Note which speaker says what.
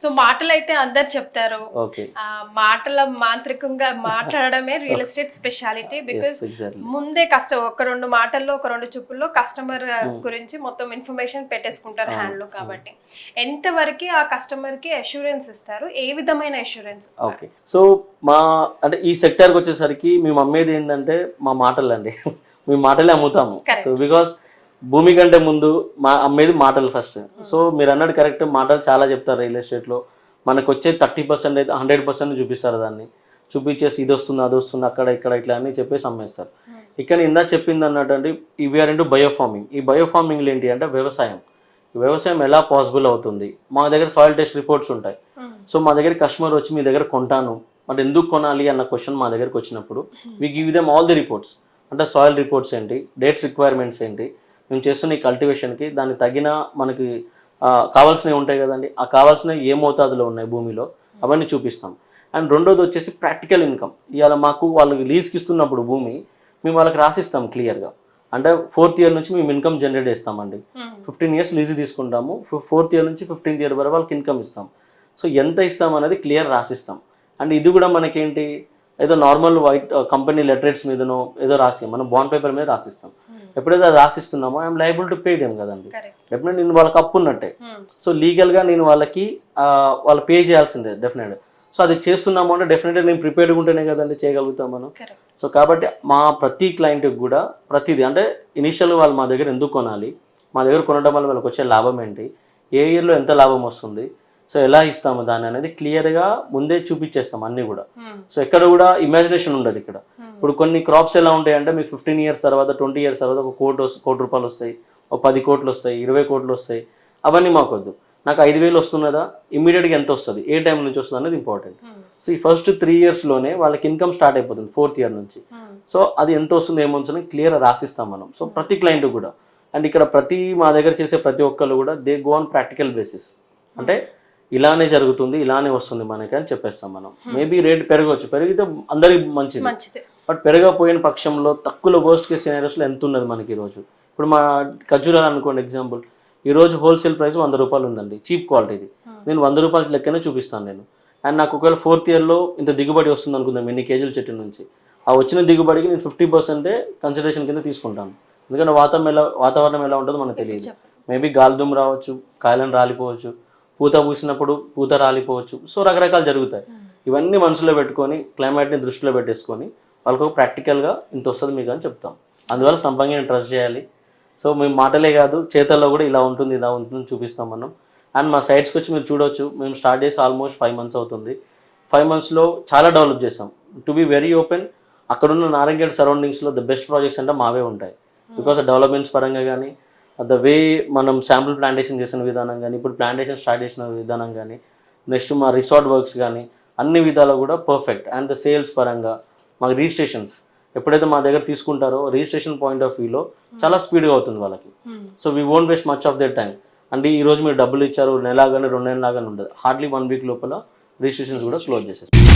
Speaker 1: So మాటలైతే అందరు చెప్తారు.
Speaker 2: Okay.
Speaker 1: మాటల మాంత్రికంగా మాట్లాడడమే రియల్ ఎస్టేట్ స్పెషాలిటీ. బికాజ్ ముందే ఒక 2 మాటల్లో ఒక 2 చూపుల్లో కస్టమర్ గురించి మొత్తం ఇన్ఫర్మేషన్ పెట్టేసుకుంటారు హ్యాండ్ లో. కాబట్టి ఎంత వరకు ఆ కస్టమర్ కి అష్యూరెన్స్ ఇస్తారు, ఏ విధమైన అష్యూరెన్స్ ఇస్తారు?
Speaker 2: ఓకే. సో మా అంటే ఈ సెక్టర్కి వచ్చేసరికి మేము అమ్మేది ఏంటంటే మా మాటలు అండి. మేము మాటలే అమ్ముతాము. సో బికాస్ భూమి కంటే ముందు మా అమ్మేది మాటలు ఫస్ట్. సో మీరు అన్నట్టు కరెక్ట్, మాటలు చాలా చెప్తారు రియల్ ఎస్టేట్లో. మనకు వచ్చే 30% అయితే 100% చూపిస్తారు. దాన్ని చూపించేసి ఇది వస్తుంది అది వస్తుంది అక్కడ ఇక్కడ ఇట్లా అని చెప్పేసి అమ్మేస్తారు. ఇక్కడ ఇందా చెప్పింది అన్నట్టు అంటే వీఆర్ ఇంటూ బయోఫార్మింగ్. ఈ బయోఫార్మింగ్లో ఏంటి అంటే వ్యవసాయం. ఈ వ్యవసాయం ఎలా పాసిబుల్ అవుతుంది? మా దగ్గర సాయిల్ టెస్ట్ రిపోర్ట్స్ ఉంటాయి. సో మా దగ్గర కస్టమర్ వచ్చి మీ దగ్గర కొంటాను మరి ఎందుకు కొనాలి అన్న క్వశ్చన్ మా దగ్గరకు వచ్చినప్పుడు we give them all the reports. అంటే సాయిల్ రిపోర్ట్స్ ఏంటి, డేట్స్ రిక్వైర్మెంట్స్ ఏంటి, మేము చేస్తున్న ఈ కల్టివేషన్కి దానికి తగిన మనకి కావాల్సినవి ఉంటాయి కదండి, ఆ కావాల్సినవి ఏ మోతాదులో ఉన్నాయి భూమిలో అవన్నీ చూపిస్తాం. అండ్ రెండోది వచ్చేసి ప్రాక్టికల్ ఇన్కమ్. ఇవాళ మాకు వాళ్ళకి లీజ్కి ఇస్తున్నప్పుడు భూమి మేము వాళ్ళకి రాసిస్తాం క్లియర్గా. అంటే 4th ఇయర్ నుంచి మేము ఇన్కమ్ జనరేట్ చేస్తామండి. 15 years లీజ్ తీసుకుంటాము. 4th ఇయర్ నుంచి 15th ఇయర్ వరకు వాళ్ళకి ఇన్కమ్ ఇస్తాం. సో ఎంత ఇస్తాం అనేది క్లియర్ రాసిస్తాం. అండ్ ఇది కూడా మనకేంటి ఏదో నార్మల్ వైట్ కంపెనీ లెటరేట్స్ మీదనో ఏదో రాసి మనం బాండ్ పేపర్ మీద రాసిస్తాం. ఎప్పుడైతే అది రాసిస్తున్నామో I'm liable to pay them కదండి. డెఫినెట్ నేను వాళ్ళకి అప్పు ఉన్నట్టే. సో లీగల్గా నేను వాళ్ళకి వాళ్ళు పే చేయాల్సిందే డెఫినెట్. సో అది చేస్తున్నాము అంటే డెఫినెట్గా నేను ప్రిపేర్డ్గా ఉంటేనే కదండి చేయగలుగుతాం మనం. సో కాబట్టి మా ప్రతి క్లయింట్కి కూడా ప్రతిదీ అంటే ఇనిషియల్గా వాళ్ళు మా దగ్గర ఎందుకు కొనాలి, మా దగ్గర కొనడం వల్ల వాళ్ళకి వచ్చే లాభం ఏంటి, ఏ ఇయర్లో ఎంత లాభం వస్తుంది, సో ఎలా ఇస్తాము దాన్ని అనేది క్లియర్గా ముందే చూపించేస్తాం అన్నీ కూడా. సో ఎక్కడ కూడా ఇమాజినేషన్ ఉండదు ఇక్కడ. ఇప్పుడు కొన్ని క్రాప్స్ ఎలా ఉంటాయంటే మీకు 15 years తర్వాత 20 years తర్వాత ఒక కోటి రూపాయలు వస్తాయి, ఒక 10 కోట్లు వస్తాయి, 20 కోట్లు వస్తాయి. అవన్నీ మాకొద్దు. నాకు 5,000 వస్తున్నదా, ఇమ్మీడియట్గా ఎంత వస్తుంది, ఏ టైం నుంచి వస్తుంది అనేది ఇంపార్టెంట్. సో ఈ ఫస్ట్ 3 yearsలోనే వాళ్ళకి ఇన్కమ్ స్టార్ట్ అయిపోతుంది 4th year నుంచి. సో అది ఎంత వస్తుంది ఏమొస్తుంది క్లియర్ రాసిస్తాం మనం. సో ప్రతి క్లయింట్ కూడా అండ్ ఇక్కడ మా దగ్గర చేసే ప్రతి ఒక్కరు కూడా they go on practical basis. అంటే ఇలానే జరుగుతుంది, ఇలానే వస్తుంది మనకి అని చెప్పేస్తాం మనం. మేబీ రేట్ పెరగవచ్చు, పెరిగితే అందరికి మంచిది. బట్ పెరగపోయిన పక్షంలో తక్కువ వర్స్ట్ కేస్ సినారియోస్లో ఎంత ఉన్నది మనకి ఈరోజు. ఇప్పుడు మా ఖర్జూరాలు అనుకోండి ఎగ్జాంపుల్, ఈరోజు హోల్సేల్ ప్రైస్ 100 రూపాయలు ఉందండి, చీప్ క్వాలిటీది. నేను 100 రూపాయల లెక్కనే చూపిస్తాను నేను. అండ్ నాకు ఒకవేళ 4th yearలో ఇంత దిగుబడి వస్తుంది అనుకుందాం ఎన్ని కేజీల చెట్టు నుంచి, ఆ వచ్చిన దిగుబడికి నేను 50% కన్సిడరేషన్ కింద తీసుకుంటాను. ఎందుకంటే వాతావరణం ఎలా ఉంటుందో మనకు తెలియదు. మేబీ గాలిదుమ్ము రావచ్చు, కాయలను రాలిపోవచ్చు, పూత పూసినప్పుడు పూత రాలిపోవచ్చు. సో రకరకాలు జరుగుతాయి. ఇవన్నీ మనసులో పెట్టుకొని క్లైమేట్ని దృష్టిలో పెట్టేసుకొని వాళ్ళకు ప్రాక్టికల్గా ఇంత వస్తుంది మీకు అని చెప్తాం. అందువల్ల సంపంగిని ట్రస్ట్ చేయాలి. సో మేము మాటలే కాదు చేతల్లో కూడా ఇలా ఉంటుంది చూపిస్తాం మనం. అండ్ మా సైట్స్కి వచ్చి మీరు చూడవచ్చు, మేము స్టార్ట్ చేసి ఆల్మోస్ట్ 5 months అవుతుంది. 5 monthsలో చాలా డెవలప్ చేసాం. టు బీ వెరీ ఓపెన్, అక్కడున్న నారాయణగఢ్ సరౌండింగ్స్లో ద బెస్ట్ ప్రాజెక్ట్స్ అంటే మావే ఉంటాయి. బికాస్ డెవలప్మెంట్స్ పరంగా కానీ ద వే మనం శాంపుల్ ప్లాంటేషన్ చేసిన విధానం కానీ, ఇప్పుడు ప్లాంటేషన్ స్టార్ట్ చేసిన విధానం కానీ, నెక్స్ట్ మా రిసార్ట్ వర్క్స్ కానీ అన్ని విధాలు కూడా పర్ఫెక్ట్. అండ్ ద సేల్స్ పరంగా మాకు రిజిస్ట్రేషన్స్ ఎప్పుడైతే మా దగ్గర తీసుకుంటారో రిజిస్ట్రేషన్ పాయింట్ ఆఫ్ వ్యూలో చాలా స్పీడ్గా అవుతుంది వాళ్ళకి. So we won't waste much of their time. అంటే ఈరోజు మీరు డబ్బులు ఇచ్చారు నెల కానీ 2 నెలలు లాగానే ఉండదు, హార్డ్లీ 1 week లోపల రిజిస్ట్రేషన్స్ కూడా క్లోజ్ చేసేస్తాం.